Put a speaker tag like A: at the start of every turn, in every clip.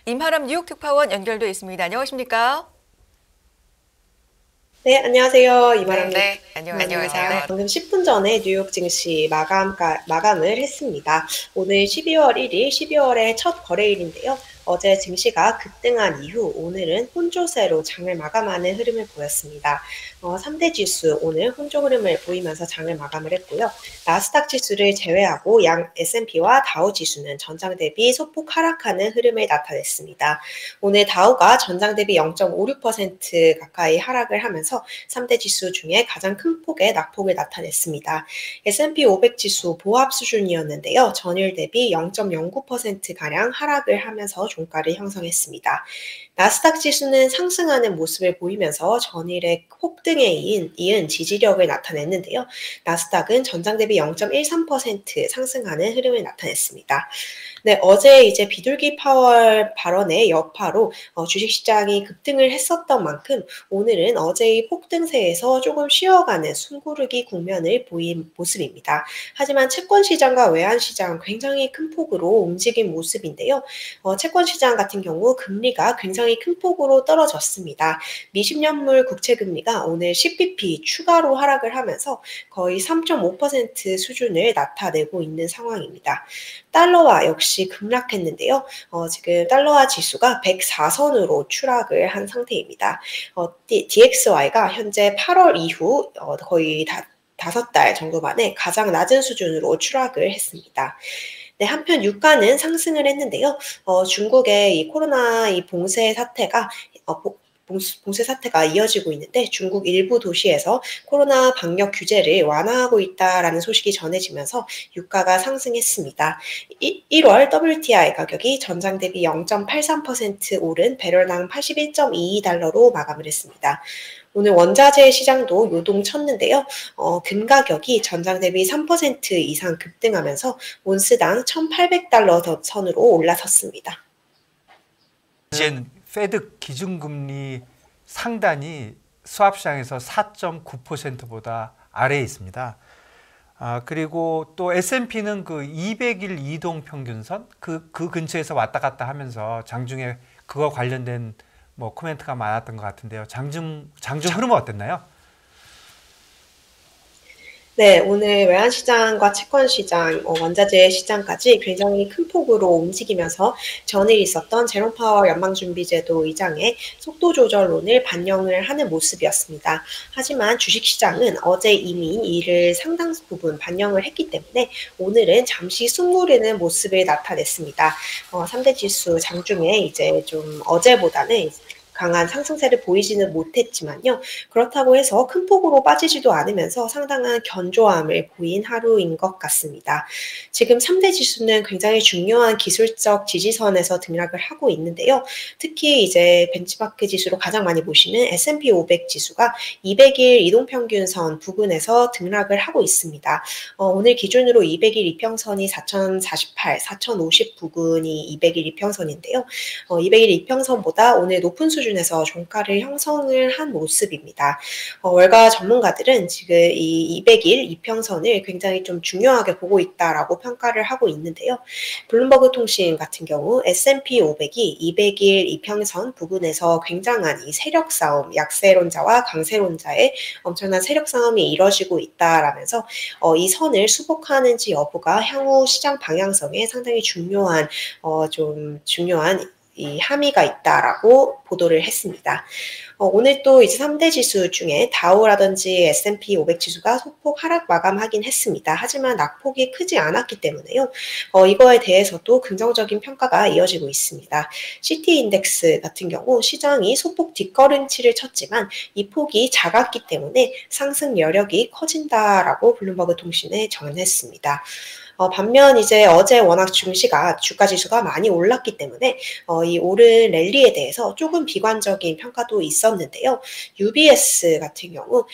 A: 임하람 뉴욕 특파원 연결돼 있습니다. 안녕하십니까?
B: 네, 안녕하세요.
A: 네,
B: 이마람입니다.
A: 안녕하세요.
B: 방금 10분 전에 뉴욕 증시 마감을 했습니다. 오늘 12월 1일, 12월의 첫 거래일인데요. 어제 증시가 급등한 이후 오늘은 혼조세로 장을 마감하는 흐름을 보였습니다. 3대 지수 오늘 혼조 흐름을 보이면서 장을 마감을 했고요. 나스닥 지수를 제외하고 양 S&P와 다우 지수는 전장 대비 소폭 하락하는 흐름을 나타냈습니다. 오늘 다우가 전장 대비 0.56% 가까이 하락을 하면서 3대 지수 중에 가장 큰 폭의 낙폭을 나타냈습니다. S&P 500 지수 보합 수준이었는데요. 전일 대비 0.09%가량 하락을 하면서 종가를 형성했습니다. 나스닥 지수는 상승하는 모습을 보이면서 전일의 폭등에 이은 지지력을 나타냈는데요. 나스닥은 전장 대비 0.13% 상승하는 흐름을 나타냈습니다. 네, 어제 이제 비둘기 파월 발언의 여파로 주식시장이 급등을 했었던 만큼 오늘은 어제의 폭등세에서 조금 쉬어가는 숨고르기 국면을 보인 모습입니다. 하지만 채권시장과 외환시장 굉장히 큰 폭으로 움직인 모습인데요. 채권시장 같은 경우 금리가 굉장히 큰 폭으로 떨어졌습니다. 미 10년물 국채금리가 오늘 10bp 추가로 하락을 하면서 거의 3.5% 수준을 나타내고 있는 상황입니다. 달러화 역시 급락했는데요. 지금 달러화 지수가 104선으로 추락을 한 상태입니다. DXY가 현재 8월 이후 거의 5달 정도 만에 가장 낮은 수준으로 추락을 했습니다. 네, 한편 유가는 상승을 했는데요. 중국의 이 코로나 이 봉쇄 사태가 이어지고 있는데 중국 일부 도시에서 코로나 방역 규제를 완화하고 있다라는 소식이 전해지면서 유가가 상승했습니다. 1월 WTI 가격이 전장 대비 0.83% 오른 배럴당 81.22달러로 마감을 했습니다. 오늘 원자재 시장도 요동쳤는데요. 금 가격이 전장 대비 3% 이상 급등하면서 온스당 1,800달러 선으로 올라섰습니다.
C: 이젠 페드 기준금리 상단이 스왑시장에서 4.9%보다 아래에 있습니다. 그리고 또 S&P는 그 200일 이동평균선 그 근처에서 왔다 갔다 하면서 장중에 그거 관련된 뭐 코멘트가 많았던 것 같은데요. 장중 흐름은 어땠나요?
B: 네, 오늘 외환시장과 채권시장, 원자재 시장까지 굉장히 큰 폭으로 움직이면서 전일 있었던 제롬 파월 연방준비제도 의장의 속도 조절론을 반영을 하는 모습이었습니다. 하지만 주식시장은 어제 이미 이를 상당 부분 반영을 했기 때문에 오늘은 잠시 숨고르는 모습을 나타냈습니다. 3대 지수 장중에 이제 좀 어제보다는 강한 상승세를 보이지는 못했지만요. 그렇다고 해서 큰 폭으로 빠지지도 않으면서 상당한 견조함을 보인 하루인 것 같습니다. 지금 3대 지수는 굉장히 중요한 기술적 지지선에서 등락을 하고 있는데요. 특히 이제 벤치마크 지수로 가장 많이 보시는 S&P 500 지수가 200일 이동평균선 부근에서 등락을 하고 있습니다. 오늘 기준으로 200일 이평선이 4,048, 4,050 부근이 200일 이평선인데요. 200일 이평선보다 오늘 높은 수준에서 종가를 형성을 한 모습입니다. 월가 전문가들은 지금 이 200일 이평선을 굉장히 좀 중요하게 보고 있다라고 평가를 하고 있는데요. 블룸버그 통신 같은 경우 S&P 500이 200일 이평선 부근에서 굉장한 이 세력 싸움, 약세론자와 강세론자의 엄청난 세력 싸움이 이뤄지고 있다라면서 이 선을 수복하는지 여부가 향후 시장 방향성에 상당히 중요한 이 함의가 있다라고 보도를 했습니다. 오늘 또 이제 3대 지수 중에 다우라든지 S&P 500 지수가 소폭 하락 마감하긴 했습니다. 하지만 낙폭이 크지 않았기 때문에요. 이거에 대해서도 긍정적인 평가가 이어지고 있습니다. CT 인덱스 같은 경우 시장이 소폭 뒷걸음치를 쳤지만 이 폭이 작았기 때문에 상승 여력이 커진다라고 블룸버그 통신에 전했습니다. 반면 이제 어제 워낙 주가 지수가 많이 올랐기 때문에 이 오른 랠리에 대해서 조금 비관적인 평가도 있었는데요. UBS 같은 경우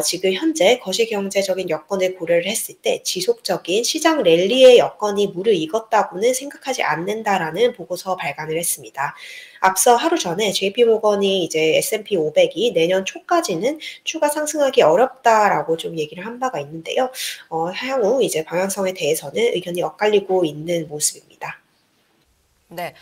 B: 지금 현재 거시경제적인 여건을 고려를 했을 때 지속적인 시장 랠리의 여건이 무르익었다고는 생각하지 않는다라는 보고서 발간을 했습니다. 앞서 하루 전에 JP모건이 이제 S&P 500이 내년 초까지는 추가 상승하기 어렵다라고 좀 얘기를 한 바가 있는데요. 향후 이제 방향성에 대해서는 의견이 엇갈리고 있는 모습입니다.
A: 네.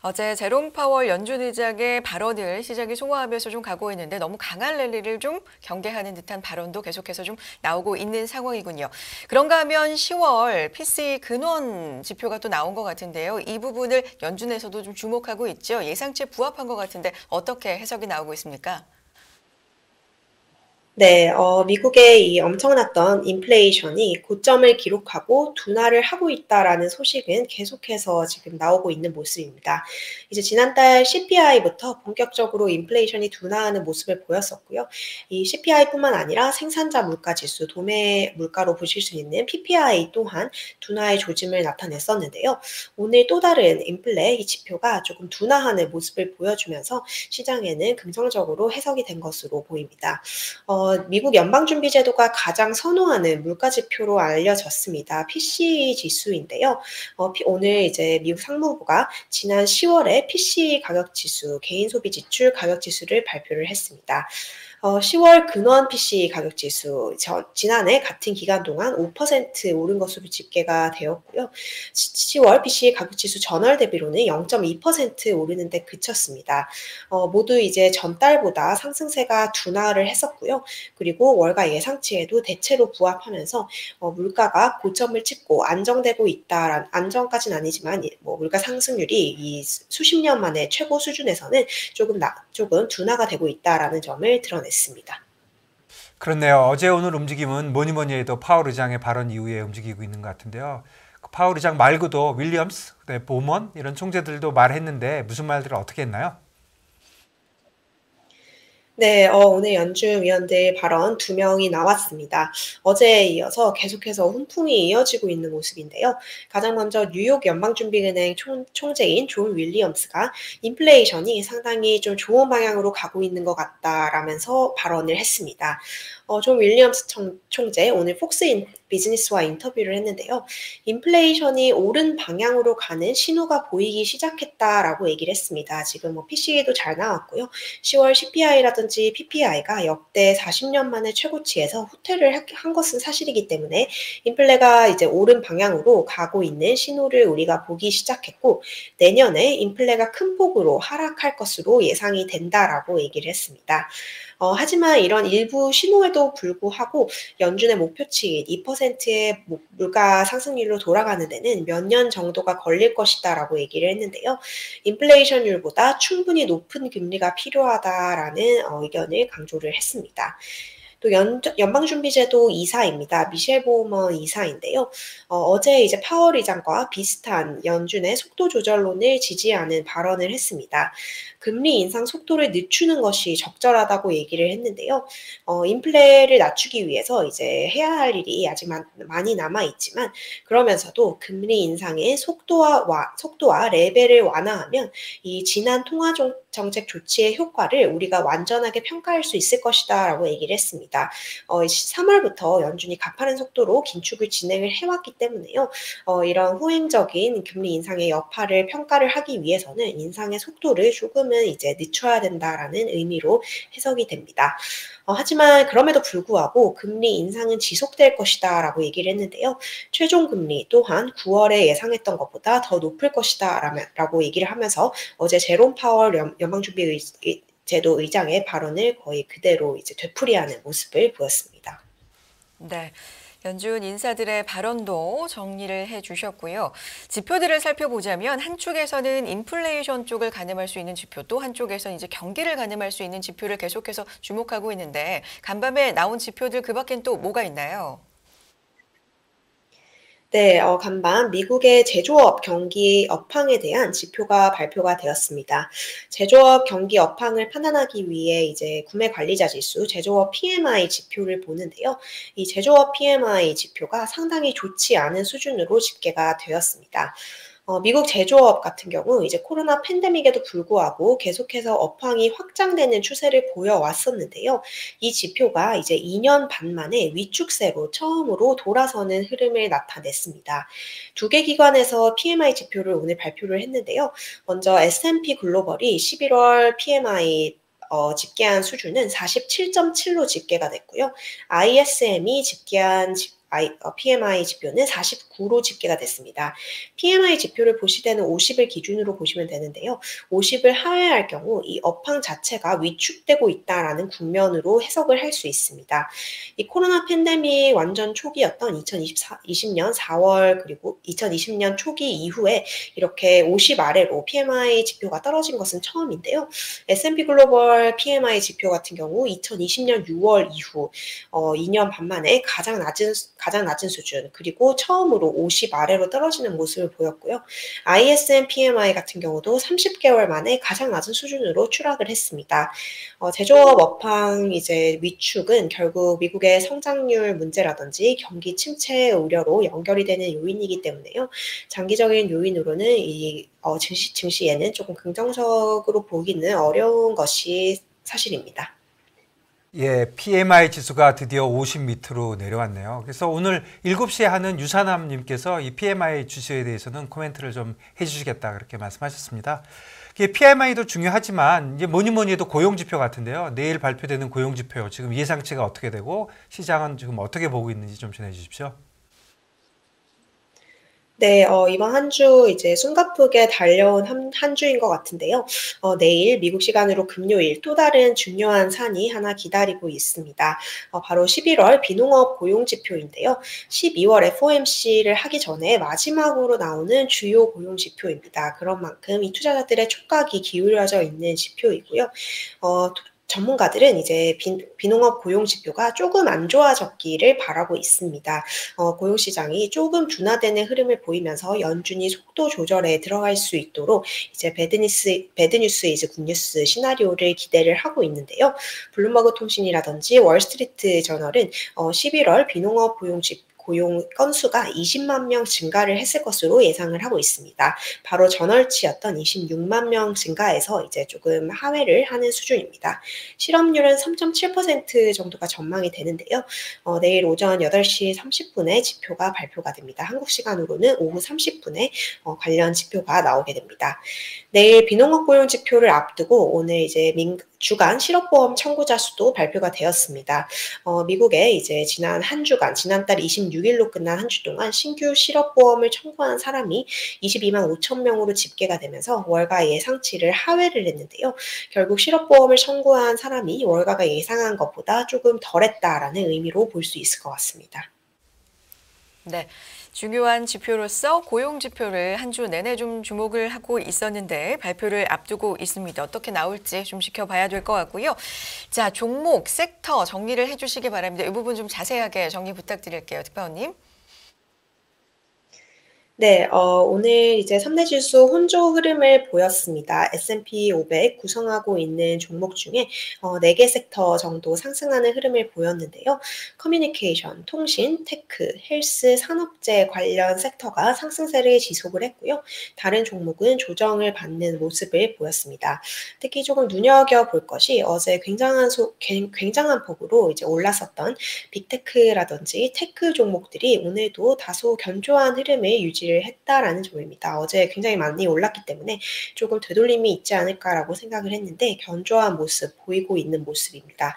A: 어제 제롬 파월 연준 의장의 발언을 시장이 소화하면서 좀 가고 있는데 너무 강한 랠리를 좀 경계하는 듯한 발언도 계속해서 좀 나오고 있는 상황이군요. 그런가 하면 10월 PCE 근원 지표가 또 나온 것 같은데요. 이 부분을 연준에서도 좀 주목하고 있죠. 예상치에 부합한 것 같은데 어떻게 해석이 나오고 있습니까?
B: 네, 미국의 이 엄청났던 인플레이션이 고점을 기록하고 둔화를 하고 있다라는 소식은 계속해서 지금 나오고 있는 모습입니다. 이제 지난달 CPI부터 본격적으로 인플레이션이 둔화하는 모습을 보였었고요. 이 CPI뿐만 아니라 생산자 물가 지수, 도매 물가로 보실 수 있는 PPI 또한 둔화의 조짐을 나타냈었는데요. 오늘 또 다른 인플레 이 지표가 조금 둔화하는 모습을 보여주면서 시장에는 긍정적으로 해석이 된 것으로 보입니다. 미국 연방준비제도가 가장 선호하는 물가지표로 알려졌습니다. PCE 지수인데요. 오늘 이제 미국 상무부가 지난 10월에 PCE 가격지수, 개인소비지출 가격지수를 발표를 했습니다. 10월 근원 PC 가격 지수 지난해 같은 기간 동안 5% 오른 것으로 집계가 되었고요. 10월 PC 가격 지수 전월 대비로는 0.2% 오르는 데 그쳤습니다. 모두 이제 전달보다 상승세가 둔화를 했었고요. 그리고 월가 예상치에도 대체로 부합하면서 물가가 고점을 찍고 안정되고 있다라는 안정까지는 아니지만 뭐 물가 상승률이 이 수십 년 만에 최고 수준에서는 조금 둔화가 되고 있다라는 점을 드러냈습니다.
C: 그렇네요. 어제 오늘 움직임은 뭐니 해도 파월 의장의 발언 이후에 움직이고 있는 것 같은데요. 그 파월 의장 말고도 윌리엄스, 보먼 이런 총재들도 말했는데 무슨 말들을 어떻게 했나요?
B: 네, 오늘 연준 위원들 발언 2명이 나왔습니다. 어제에 이어서 계속해서 훈풍이 이어지고 있는 모습인데요. 가장 먼저 뉴욕 연방준비은행 총재인 존 윌리엄스가 인플레이션이 상당히 좀 좋은 방향으로 가고 있는 것 같다라면서 발언을 했습니다. 존 윌리엄스 총재 오늘 폭스 비즈니스와 인터뷰를 했는데요. 인플레이션이 옳은 방향으로 가는 신호가 보이기 시작했다라고 얘기를 했습니다. 지금 뭐 PCE도 잘 나왔고요. 10월 CPI라든지 PPI가 역대 40년 만에 최고치에서 후퇴를 한 것은 사실이기 때문에 인플레가 이제 옳은 방향으로 가고 있는 신호를 우리가 보기 시작했고 내년에 인플레가 큰 폭으로 하락할 것으로 예상이 된다라고 얘기를 했습니다. 하지만 이런 일부 신호에도 불구하고 연준의 목표치인 2%의 물가 상승률로 돌아가는 데는 몇 년 정도가 걸릴 것이다라고 얘기를 했는데요. 인플레이션율보다 충분히 높은 금리가 필요하다라는 의견을 강조를 했습니다. 또 연방준비제도 이사입니다. 미셸 보먼 이사인데요. 어제 이제 파월 의장과 비슷한 연준의 속도 조절론을 지지하는 발언을 했습니다. 금리 인상 속도를 늦추는 것이 적절하다고 얘기를 했는데요. 인플레를 낮추기 위해서 이제 해야 할 일이 아직 많이 남아 있지만 그러면서도 금리 인상의 속도와 레벨을 완화하면 이 지난 통화 정책 조치의 효과를 우리가 완전하게 평가할 수 있을 것이다라고 얘기를 했습니다. 3월부터 연준이 가파른 속도로 긴축을 진행을 해왔기 때문에요. 이런 후행적인 금리 인상의 여파를 평가를 하기 위해서는 인상의 속도를 조금은 이제 늦춰야 된다라는 의미로 해석이 됩니다. 하지만 그럼에도 불구하고 금리 인상은 지속될 것이다라고 얘기를 했는데요. 최종 금리 또한 9월에 예상했던 것보다 더 높을 것이다라고 얘기를 하면서 어제 제롬 파월 연방준비제도 의장의 발언을 거의 그대로 이제 되풀이하는 모습을 보였습니다.
A: 네. 연준 인사들의 발언도 정리를 해주셨고요. 지표들을 살펴보자면 한쪽에서는 인플레이션 쪽을 가늠할 수 있는 지표, 또 한쪽에서는 이제 경기를 가늠할 수 있는 지표를 계속해서 주목하고 있는데 간밤에 나온 지표들 그 밖엔 또 뭐가 있나요?
B: 네, 간밤 미국의 제조업 경기 업황에 대한 지표가 발표가 되었습니다. 제조업 경기 업황을 판단하기 위해 이제 구매 관리자 지수, 제조업 PMI 지표를 보는데요. 이 제조업 PMI 지표가 상당히 좋지 않은 수준으로 집계가 되었습니다. 미국 제조업 같은 경우 이제 코로나 팬데믹에도 불구하고 계속해서 업황이 확장되는 추세를 보여왔었는데요. 이 지표가 이제 2년 반 만에 위축세로 처음으로 돌아서는 흐름을 나타냈습니다. 두 개 기관에서 PMI 지표를 오늘 발표를 했는데요. 먼저 S&P 글로벌이 11월 PMI 집계한 수준은 47.7로 집계가 됐고요. ISM이 집계한 PMI 지표는 49로 집계가 됐습니다. PMI 지표를 보실 때는 50을 기준으로 보시면 되는데요. 50을 하회할 경우 이 업황 자체가 위축되고 있다라는 국면으로 해석을 할 수 있습니다. 이 코로나 팬데믹 완전 초기였던 2020년 4월 그리고 2020년 초기 이후에 이렇게 50 아래로 PMI 지표가 떨어진 것은 처음인데요. S&P 글로벌 PMI 지표 같은 경우 2020년 6월 이후 2년 반 만에 가장 낮은 수준 그리고 처음으로 50 아래로 떨어지는 모습을 보였고요. ISM PMI 같은 경우도 30개월 만에 가장 낮은 수준으로 추락을 했습니다. 제조업 업황 이제 위축은 결국 미국의 성장률 문제라든지 경기 침체 우려로 연결이 되는 요인이기 때문에요. 장기적인 요인으로는 이 증시에는 조금 긍정적으로 보기는 어려운 것이 사실입니다.
C: 예, PMI 지수가 드디어 50 밑으로 내려왔네요. 그래서 오늘 7시에 하는 유사남님께서 이 PMI 지수에 대해서는 코멘트를 좀 해주시겠다 그렇게 말씀하셨습니다. PMI도 중요하지만 이제 뭐니 해도 고용지표 같은데요. 내일 발표되는 고용지표 지금 예상치가 어떻게 되고 시장은 지금 어떻게 보고 있는지 좀 전해주십시오.
B: 네, 이번 한 주 이제 숨가쁘게 달려온 한 주인 것 같은데요. 내일 미국 시간으로 금요일 또 다른 중요한 산이 하나 기다리고 있습니다. 바로 11월 비농업 고용지표인데요. 12월 FOMC를 하기 전에 마지막으로 나오는 주요 고용지표입니다. 그런 만큼 이 투자자들의 촉각이 기울여져 있는 지표이고요. 전문가들은 이제 비농업 고용 지표가 조금 안 좋아졌기를 바라고 있습니다. 고용 시장이 조금 둔화되는 흐름을 보이면서 연준이 속도 조절에 들어갈 수 있도록 이제 배드뉴스 이즈 굿뉴스 시나리오를 기대를 하고 있는데요. 블룸버그 통신이라든지 월스트리트 저널은 11월 비농업 고용 건수가 20만 명 증가를 했을 것으로 예상을 하고 있습니다. 바로 전월치였던 26만 명 증가해서 이제 조금 하회를 하는 수준입니다. 실업률은 3.7% 정도가 전망이 되는데요. 내일 오전 8시 30분에 지표가 발표가 됩니다. 한국 시간으로는 오후 30분에 관련 지표가 나오게 됩니다. 내일 비농업 고용 지표를 앞두고 오늘 이제 주간 실업보험 청구자 수도 발표가 되었습니다. 미국에 이제 지난달 26일로 끝난 한 주 동안 신규 실업보험을 청구한 사람이 22만 5천 명으로 집계가 되면서 월가 예상치를 하회를 했는데요. 결국 실업보험을 청구한 사람이 월가가 예상한 것보다 조금 덜했다라는 의미로 볼 수 있을 것 같습니다.
A: 네. 중요한 지표로서 고용 지표를 한 주 내내 좀 주목을 하고 있었는데 발표를 앞두고 있습니다. 어떻게 나올지 좀 지켜봐야 될 것 같고요. 자, 종목, 섹터 정리를 해주시기 바랍니다. 이 부분 좀 자세하게 정리 부탁드릴게요. 특파원님.
B: 네, 오늘 이제 3대 지수 혼조 흐름을 보였습니다. S&P 500 구성하고 있는 종목 중에 4개 섹터 정도 상승하는 흐름을 보였는데요. 커뮤니케이션, 통신, 테크, 헬스, 산업재 관련 섹터가 상승세를 지속을 했고요. 다른 종목은 조정을 받는 모습을 보였습니다. 특히 조금 눈여겨볼 것이 어제 굉장한 폭으로 이제 올랐었던 빅테크라든지 테크 종목들이 오늘도 다소 견조한 흐름을 유지를 했다라는 점입니다. 어제 굉장히 많이 올랐기 때문에 조금 되돌림이 있지 않을까라고 생각을 했는데 견조한 모습 보이고 있는 모습입니다.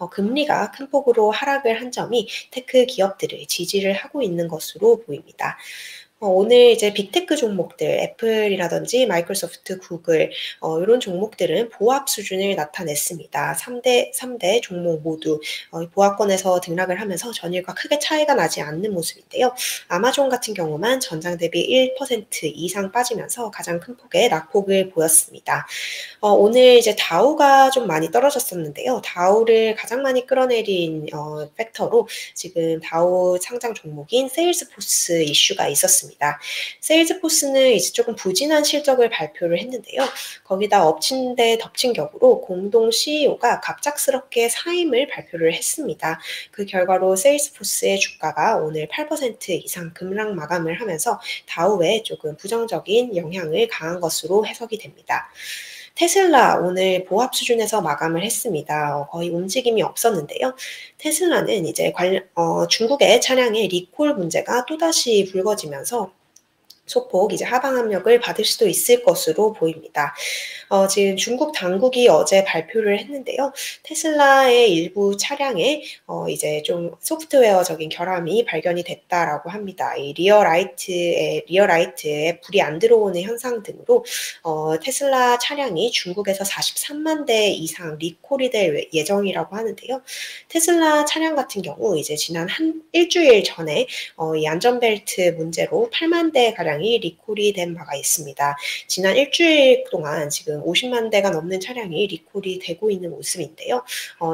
B: 금리가 큰 폭으로 하락을 한 점이 테크 기업들을 지지를 하고 있는 것으로 보입니다. 오늘 이제 빅테크 종목들, 애플이라든지 마이크로소프트, 구글 이런 종목들은 보합 수준을 나타냈습니다. 3대 종목 모두 보합권에서 등락을 하면서 전일과 크게 차이가 나지 않는 모습인데요. 아마존 같은 경우만 전장 대비 1% 이상 빠지면서 가장 큰 폭의 낙폭을 보였습니다. 오늘 이제 다우가 좀 많이 떨어졌었는데요. 다우를 가장 많이 끌어내린 팩터로 지금 다우 상장 종목인 세일즈포스 이슈가 있었습니다. 세일즈포스는 이제 조금 부진한 실적을 발표를 했는데요. 거기다 엎친 데 덮친 격으로 공동 CEO가 갑작스럽게 사임을 발표를 했습니다. 그 결과로 세일즈포스의 주가가 오늘 8% 이상 급락 마감을 하면서 다우에 조금 부정적인 영향을 가한 것으로 해석이 됩니다. 테슬라 오늘 보합 수준에서 마감을 했습니다. 거의 움직임이 없었는데요. 테슬라는 이제 중국의 차량의 리콜 문제가 또다시 불거지면서 소폭 이제 하방 압력을 받을 수도 있을 것으로 보입니다. 지금 중국 당국이 어제 발표를 했는데요. 테슬라의 일부 차량에 이제 좀 소프트웨어적인 결함이 발견이 됐다라고 합니다. 이 리어라이트에 불이 안 들어오는 현상 등으로 테슬라 차량이 중국에서 43만 대 이상 리콜이 될 예정이라고 하는데요. 테슬라 차량 같은 경우 이제 지난 일주일 전에 이 안전벨트 문제로 8만 대 가량이 리콜이 된 바가 있습니다. 지난 일주일 동안 지금 50만 대가 넘는 차량이 리콜이 되고 있는 모습인데요.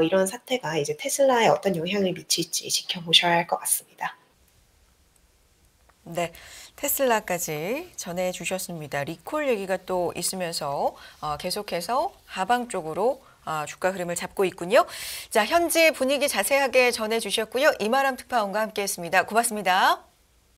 B: 이런 사태가 이제 테슬라에 어떤 영향을 미칠지 지켜보셔야 할 것 같습니다.
A: 네, 테슬라까지 전해주셨습니다. 리콜 얘기가 또 있으면서 계속해서 하방 쪽으로 주가 흐름을 잡고 있군요. 자, 현지 분위기 자세하게 전해주셨고요. 이마람 특파원과 함께했습니다. 고맙습니다.